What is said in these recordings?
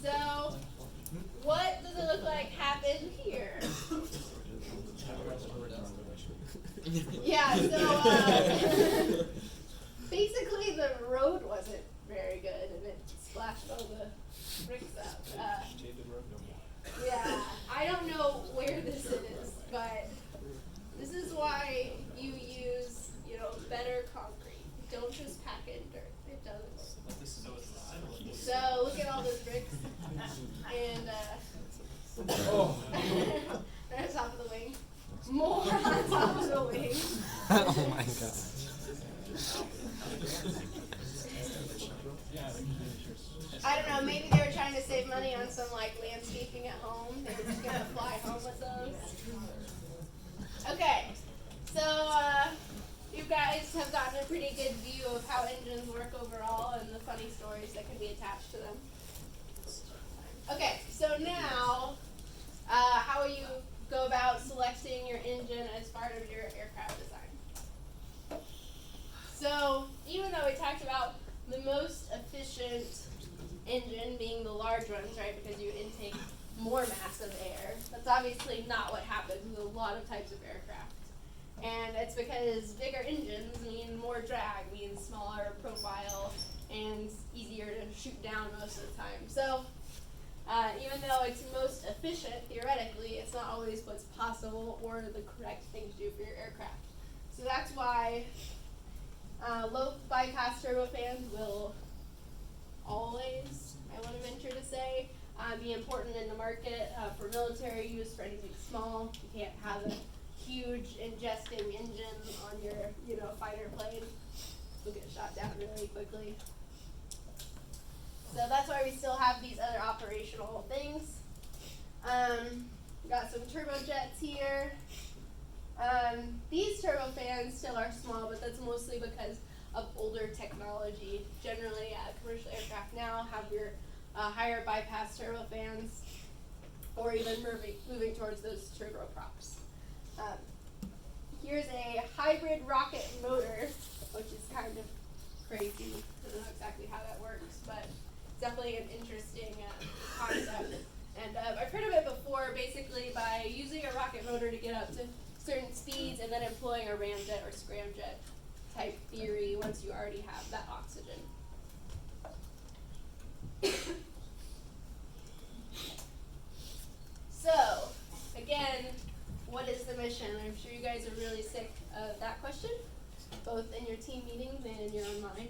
So, what does it look like happened here? Yeah, so basically the road wasn't very good and it splashed all the bricks up. Yeah, I don't know where this is, but this is why you use, better concrete. Don't just pack in dirt. It doesn't work. So look at all those bricks. And they're on top of the wing. More on top of the wing. Oh my god. I don't know, maybe they were trying to save money on some landscaping at home. They were just gonna fly home with those. Okay, so you guys have gotten a pretty good view of how engines work overall and the funny stories that can be attached to them. Okay, so now, how will you go about selecting your engine as part of your aircraft design? So, even though we talked about the most efficient engine being the large ones, right, because you intake more mass of air, that's obviously not what happens with a lot of types of aircraft. And it's because bigger engines mean more drag, means smaller profile, and easier to shoot down most of the time. So, even though it's most efficient, theoretically, it's not always what's possible or the correct thing to do for your aircraft. So that's why low bypass turbofans will always, I want to venture to say, be important in the market for military use, for anything small. You can't have a huge ingesting engine on your fighter plane. You'll get shot down really quickly. So that's why we still have these other operational things. Got some turbojets here. These turbofans still are small, but that's mostly because of older technology. Generally, commercial aircraft now have your higher bypass turbofans, or even moving towards those turboprops. Here's a hybrid rocket motor, which is kind of crazy. I don't know exactly how that works, but it's definitely an interesting concept. And I've heard of it before, basically by using a rocket motor to get up to certain speeds and then employing a ramjet or scramjet type theory once you already have that oxygen. So, again, what is the mission? I'm sure you guys are really sick of that question, both in your team meetings and in your own mind.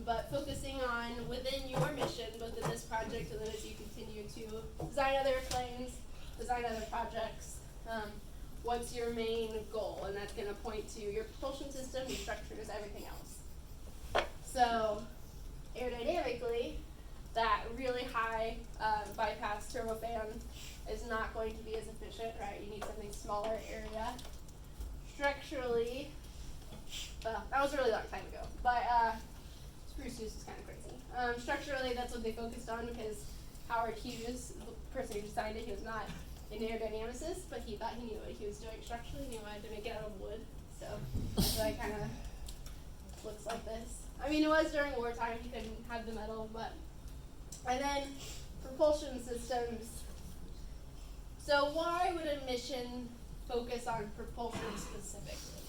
But focusing on within your mission, both in this project and then as you continue to design other planes, design other projects, what's your main goal? And that's going to point to your propulsion system, your structures, everything else. So, aerodynamically, that really high bypass turbofan is not going to be as efficient, right? You need something smaller area. Structurally, well, that was a really long time ago, but Spruce use is kind of crazy. Structurally, that's what they focused on because Howard Hughes, the person who designed it, he was not an aerodynamicist, but he thought he knew what he was doing structurally, and he wanted to make it out of wood. So that's why it kind of looks like this. I mean, it was during wartime, you couldn't have the metal, but. And then propulsion systems. So why would a mission focus on propulsion specifically?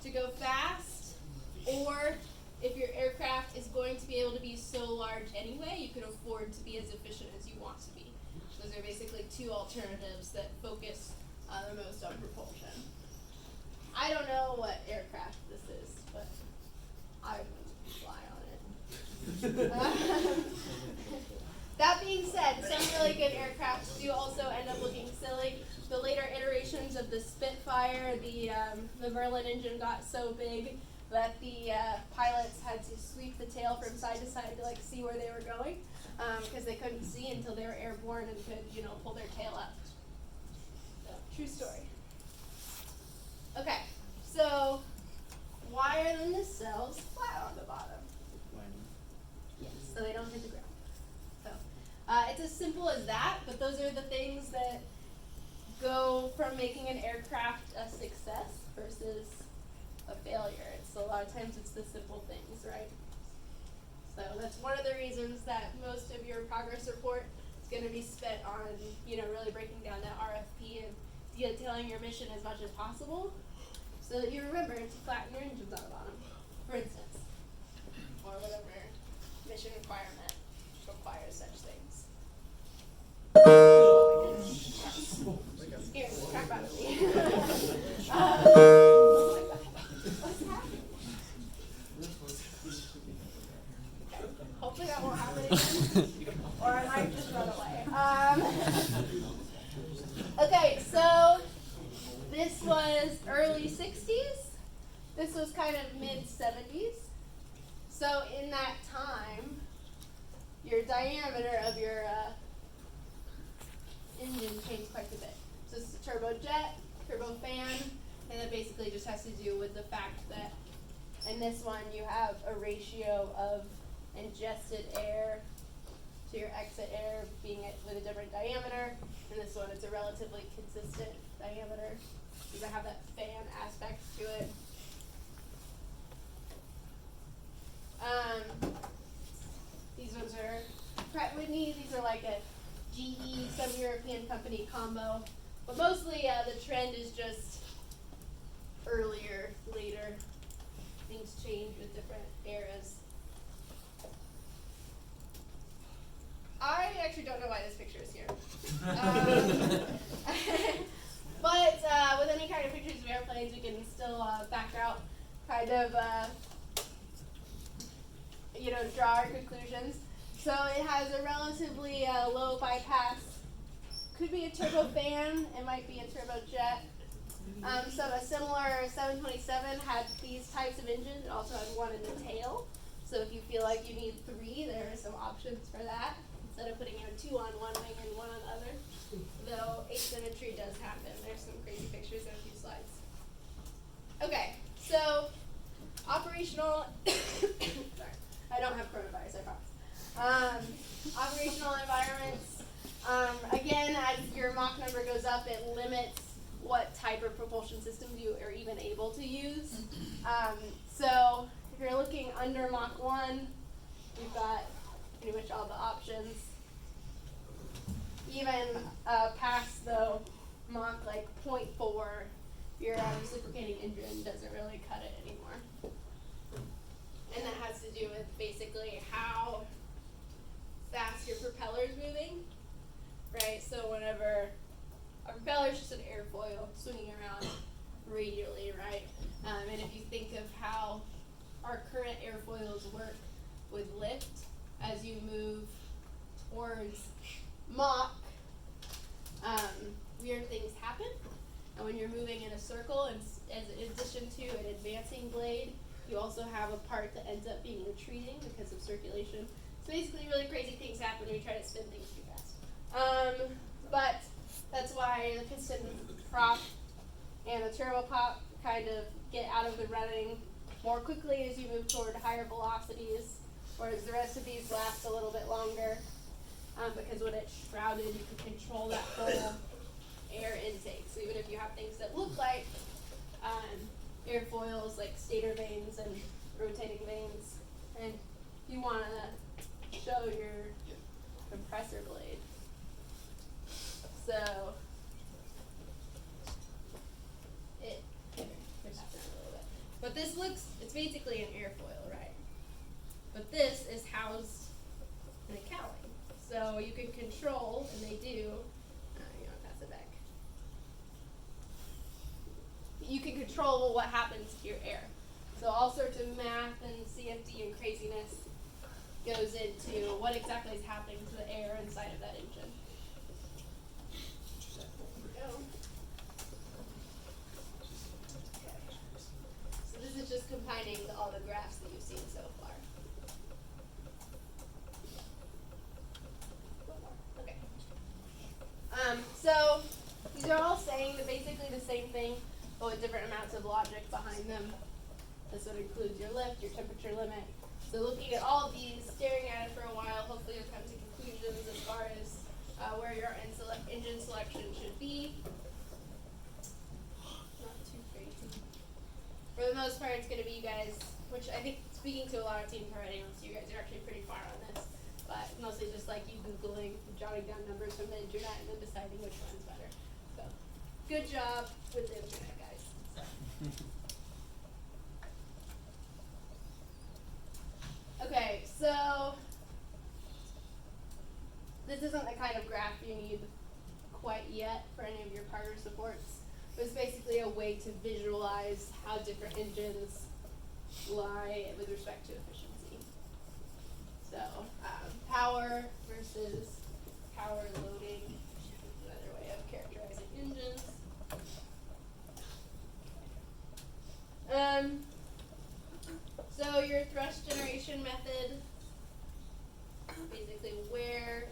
To go fast, or if your aircraft is going to be able to be so large anyway, you can afford to be as efficient as you want to be. Those are basically two alternatives that focus the most on propulsion. I don't know what aircraft this is, but I would fly on it. That being said, some really good aircraft do also end up looking silly. The later iterations of the Spitfire, the Merlin engine got so big that the pilots had to sweep the tail from side to side to see where they were going, because they couldn't see until they were airborne and could, pull their tail up. So, true story. Okay, so why are the nacelles flat on the bottom? Yes, so they don't hit the ground. So it's as simple as that, but those are the things that go from making an aircraft a success versus a failure. It's a lot of times it's the simple things, right? So that's one of the reasons that most of your progress report is going to be spent on, really breaking down that RFP and detailing your mission as much as possible, so that you remember to flatten your engines on the bottom, for instance, or whatever mission requirement requires such things. Scared the crap out of me. What's happening? Hopefully that won't happen again, or I might just run away. Okay, so this was early 60s. This was kind of mid 70s. So in that time, your diameter of your engine changed quite a bit. So it's a turbojet, turbofan, and that basically just has to do with the fact that in this one you have a ratio of ingested air to your exit air being with a different diameter. In this one it's a relatively consistent diameter. Does it have that fan aspect to it? These ones are Pratt Whitney. These are like a GE, some European company combo. But mostly the trend is just earlier, later. Things change with different eras. I actually don't know why this picture is here. But with any kind of pictures of airplanes, we can still back out, kind of, draw our conclusions. So it has a relatively low bypass. Could be a turbofan. It might be a turbojet. So a similar 727 had these types of engines. It also had one in the tail. So if you feel like you need 3, there are some options for that. Instead of putting 2 on one wing and 1 on the other. Though asymmetry does happen. There's some crazy pictures in a few slides. Okay, so operational. Sorry, I don't have coronavirus, I promise. Operational environments. Again, as your Mach number goes up, it limits what type of propulsion system you are even able to use. So if you're looking under Mach 1, you've got pretty much all the options. Even past the Mach 0.4, your reciprocating engine doesn't really cut it anymore. And that has to do with basically how fast your propeller is moving, right? So whenever a propeller is just an airfoil swinging around radially, right? And if you think of how our current airfoils work with lift, as you move towards Mach, weird things happen. And when you're moving in a circle, and as in addition to an advancing blade, you also have a part that ends up being retreating because of circulation. So basically really crazy things happen when you try to spin things too fast. But that's why the piston prop and the turboprop kind of get out of the running more quickly as you move toward higher velocities, whereas the rest of these last a little bit longer because when it's shrouded, you can control that whole air intake. So even if you have things that look like airfoils, like stator vanes and rotating vanes, and you want to show your compressor blade. So it could happen a little bit. But this it's basically an airfoil, right? But this is housed in a cowling. So you can control, and they do, pass it back. You can control what happens to your air. So all sorts of math and CFD and craziness goes into what exactly is happening to the air inside of that engine. There we go. So this is just combining all the graphs that you've seen so far. Okay. So these are all saying basically the same thing, but with different amounts of logic behind them. This would include your lift, your temperature limit. So looking at all of these, staring at it for a while, hopefully you'll come to conclusions as far as where your engine selection should be. Not too crazy. For the most part, it's going to be you guys, which I think it's speaking to a lot of teams already, so you guys are actually pretty far on this. But mostly just like you Googling, jotting down numbers from the internet, and then deciding which one's better. So, good job with the internet, guys. Okay, so this isn't the kind of graph you need quite yet for any of your progress reports. But it's basically a way to visualize how different engines lie with respect to efficiency. So power versus power loading is another way of characterizing engines. So your thrust generation method, basically where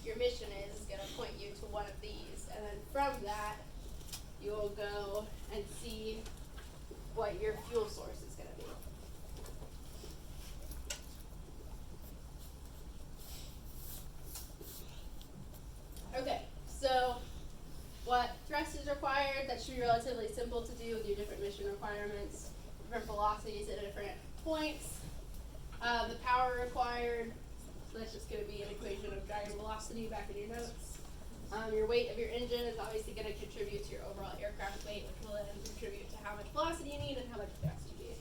your mission is going to point you to one of these, and then from that you'll go and see what your fuel source is going to be. Okay, so what thrust is required, that should be relatively simple to do with your different mission requirements, different velocities at different points. The power required, so that's just going to be an equation of drag and velocity back in your notes. Your weight of your engine is obviously going to contribute to your overall aircraft weight, which will then contribute to how much velocity you need and how much thrust you need.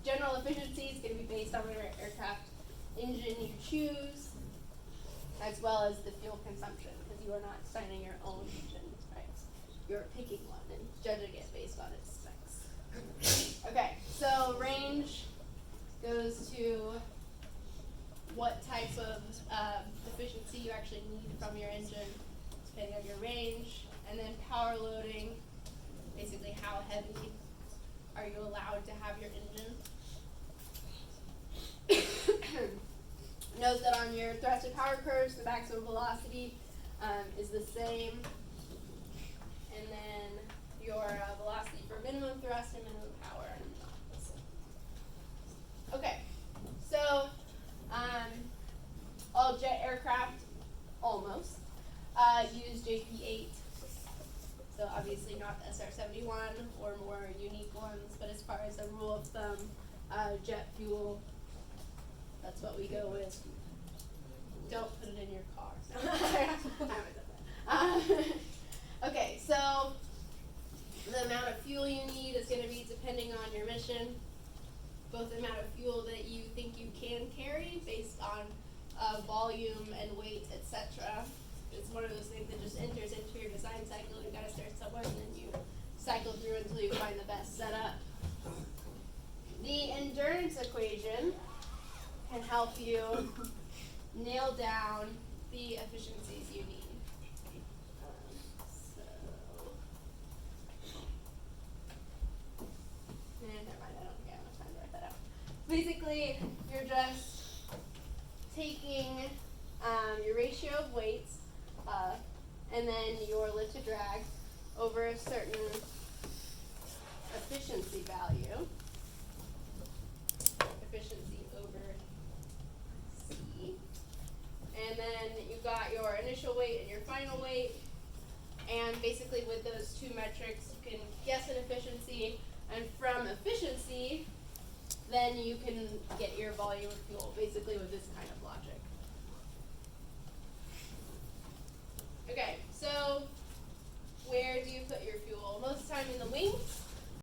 General efficiency is going to be based on whatever aircraft engine you choose, as well as the fuel consumption, because you are not designing your own engine, right? You're picking one and judging it based on its specs. Okay, so range goes to what type of efficiency you actually need from your engine, depending on your range. And then power loading, basically how heavy are you allowed to have your engine. Note that on your thrust and power curves, the maximum velocity is the same. And then your velocity for minimum thrust and minimum power are not the same. Okay, so all jet aircraft, almost, use JP8. So obviously not the SR-71 or more unique ones, but as far as a rule of thumb, jet fuel, that's what we go with. Don't put it in your car. I haven't done that. Okay, so the amount of fuel you need is going to be depending on your mission, both the amount of fuel that you think you can carry based on volume and weight, etc. It's one of those things that just enters into your design cycle. You've got to start somewhere and then you cycle through until you find the best setup. The endurance equation can help you nail down the efficiencies you need. Never mind, I don't think I have enough time to write that out. Basically, you're just taking your ratio of weights and then your lift to drag over a certain efficiency value. Efficiency over C. And then you've got your initial weight and your final weight. And basically with those two metrics, you can guess an efficiency. And from efficiency, then you can get your volume of fuel, basically with this kind of logic. Okay, so where do you put your fuel? Most of the time in the wings.